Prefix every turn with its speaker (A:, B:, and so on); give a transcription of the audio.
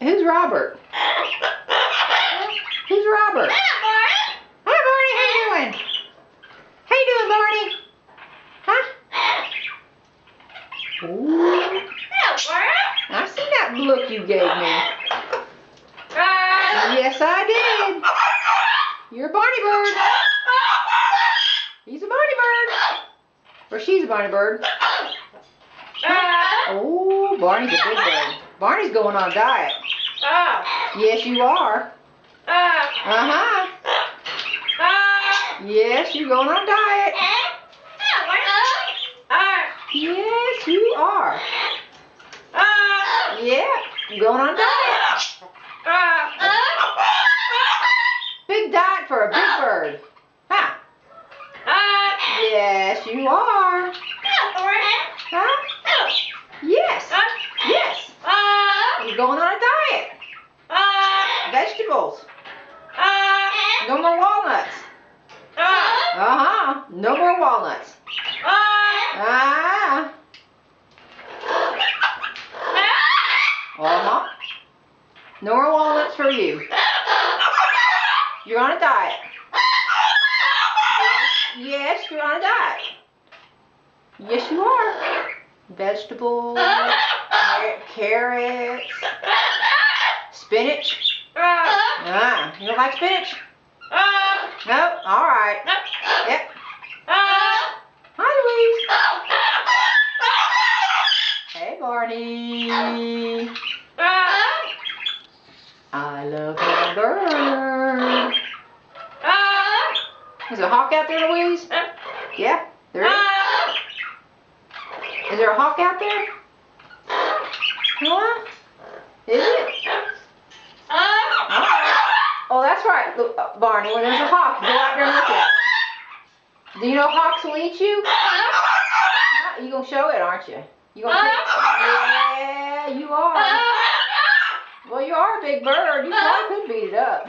A: Who's Robert? Who's Robert? Hi, Barney. How you doing? How you doing, Barney? Huh? Ooh. I see that look you gave me. Yes, I did. You're a Barney bird. He's a Barney bird. Or she's a Barney bird. Oh, Barney's a big bird. Barney's going on a diet. Yes, you are. Uh-huh. Yes, you're going on a diet. Yes, you are. Yeah, you're going on a diet. Big diet for a big bird. Huh? Yes, you are. Huh? Yes. Yes. You're going on a diet. Vegetables. No more walnuts. Uh-huh. No more walnuts. Ah. Uh-huh. No more walnuts for you. You're on a diet. Yes, you're on a diet. Yes, you are. Vegetables, carrots, spinach. You don't like spinach? No? All right. Yep. Hi, Louise. Hey, Barney. I love my bird. Is there a hawk out there, Louise? Yeah, there is. Is there a hawk out there? Huh? Is it? Oh, that's right, Barney. When there's a hawk, go out there and look at it. Do you know hawks will eat you? You gonna show it, aren't you? You gonna yeah, you are. Well, you are a big bird. You probably could beat it up.